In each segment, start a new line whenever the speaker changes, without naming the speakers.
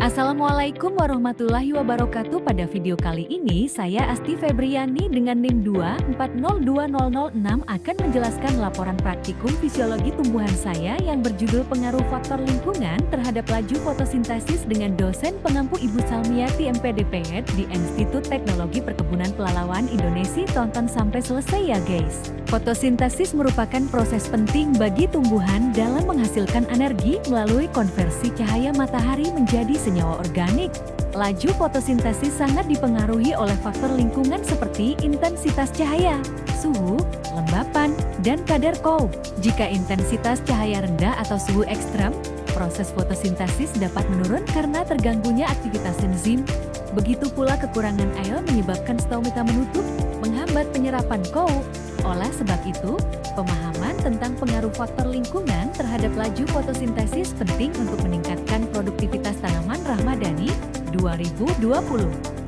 Assalamualaikum warahmatullahi wabarakatuh. Pada video kali ini saya Asti Febriani dengan NIM 2402006 akan menjelaskan laporan praktikum fisiologi tumbuhan saya yang berjudul pengaruh faktor lingkungan terhadap laju fotosintesis dengan dosen pengampu Ibu Salmiati MPD/PhD di Institut Teknologi Perkebunan Pelalawan Indonesia. Tonton sampai selesai ya guys. Fotosintesis merupakan proses penting bagi tumbuhan dalam menghasilkan energi melalui konversi cahaya matahari menjadi senyawa organik. Laju fotosintesis sangat dipengaruhi oleh faktor lingkungan seperti intensitas cahaya, suhu, kelembapan, dan kadar CO. Jika intensitas cahaya rendah atau suhu ekstrem, proses fotosintesis dapat menurun karena terganggunya aktivitas enzim. Begitu pula kekurangan air menyebabkan stomata menutup, menghambat penyerapan CO. Oleh sebab itu, pemahaman tentang pengaruh faktor lingkungan terhadap laju fotosintesis penting untuk meningkatkan produktivitas tanaman Rahmadani 2020.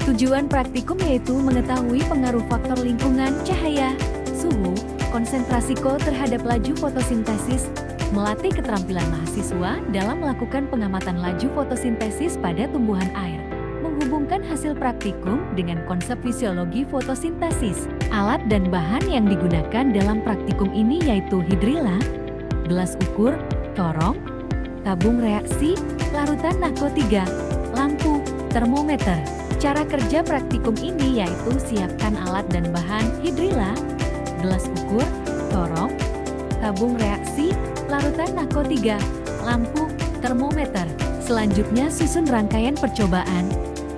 Tujuan praktikum yaitu mengetahui pengaruh faktor lingkungan, cahaya, suhu, konsentrasi CO terhadap laju fotosintesis, melatih keterampilan mahasiswa dalam melakukan pengamatan laju fotosintesis pada tumbuhan air, menghubungkan hasil praktikum dengan konsep fisiologi fotosintesis. Alat dan bahan yang digunakan dalam praktikum ini yaitu hidrilla, gelas ukur, corong, tabung reaksi, larutan NaCO3, lampu, termometer. Cara kerja praktikum ini yaitu siapkan alat dan bahan hidrilla, gelas ukur, corong, tabung reaksi, larutan NaCO3, lampu, termometer. Selanjutnya susun rangkaian percobaan.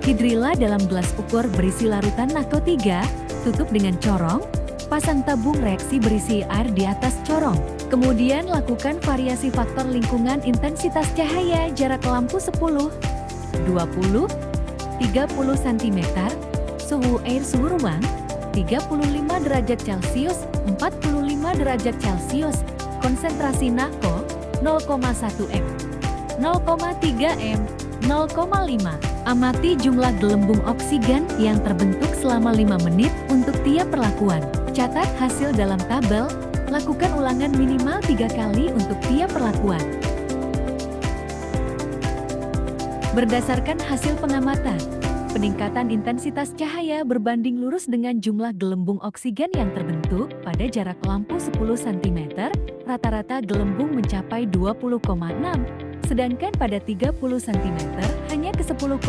Hidrilla dalam gelas ukur berisi larutan NaCO3, tutup dengan corong, pasang tabung reaksi berisi air di atas corong. Kemudian lakukan variasi faktor lingkungan intensitas cahaya jarak lampu 10, 20, 30 cm, suhu air suhu ruang, 35 derajat Celcius, 45 derajat Celcius, konsentrasi NaCO, 0,1 m, 0,3 m, 0,5. Amati jumlah gelembung oksigen yang terbentuk selama 5 menit untuk tiap perlakuan. Catat hasil dalam tabel, lakukan ulangan minimal 3 kali untuk tiap perlakuan. Berdasarkan hasil pengamatan, peningkatan intensitas cahaya berbanding lurus dengan jumlah gelembung oksigen yang terbentuk pada jarak lampu 10 cm, rata-rata gelembung mencapai 20,6. Sedangkan pada 30 cm, hanya ke 10,6.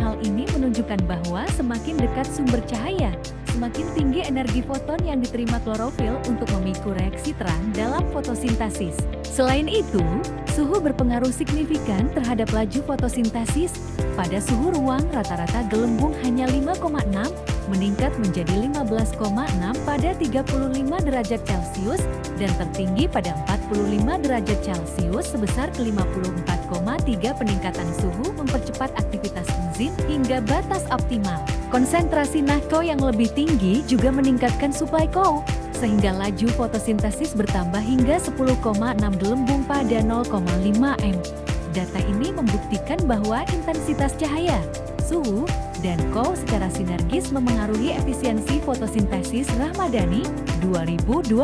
Hal ini menunjukkan bahwa semakin dekat sumber cahaya, semakin tinggi energi foton yang diterima klorofil untuk memicu reaksi terang dalam fotosintesis. Selain itu, suhu berpengaruh signifikan terhadap laju fotosintesis. Pada suhu ruang rata-rata gelembung hanya 5,6, meningkat menjadi 15,6 pada 35 derajat Celcius, dan tertinggi pada 45 derajat Celcius sebesar ke 54,3. Peningkatan suhu mempercepat aktivitas enzim hingga batas optimal. Konsentrasi NaCO yang lebih tinggi juga meningkatkan suplai CO, sehingga laju fotosintesis bertambah hingga 10,6 gelembung pada 0,5 m. Data ini membuktikan bahwa intensitas cahaya, suhu, dan CO secara sinergis memengaruhi efisiensi fotosintesis Rahmadani 2020.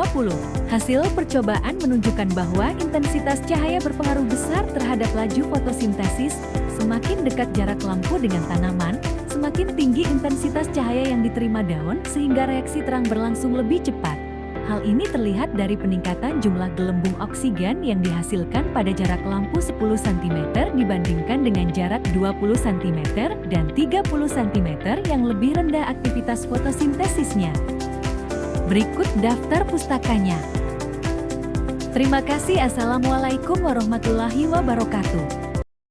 Hasil percobaan menunjukkan bahwa intensitas cahaya berpengaruh besar terhadap laju fotosintesis. Semakin dekat jarak lampu dengan tanaman, semakin tinggi intensitas cahaya yang diterima daun sehingga reaksi terang berlangsung lebih cepat. Hal ini terlihat dari peningkatan jumlah gelembung oksigen yang dihasilkan pada jarak lampu 10 cm dibandingkan dengan jarak 20 cm dan 30 cm yang lebih rendah aktivitas fotosintesisnya. Berikut daftar pustakanya. Terima kasih. Assalamualaikum warahmatullahi wabarakatuh.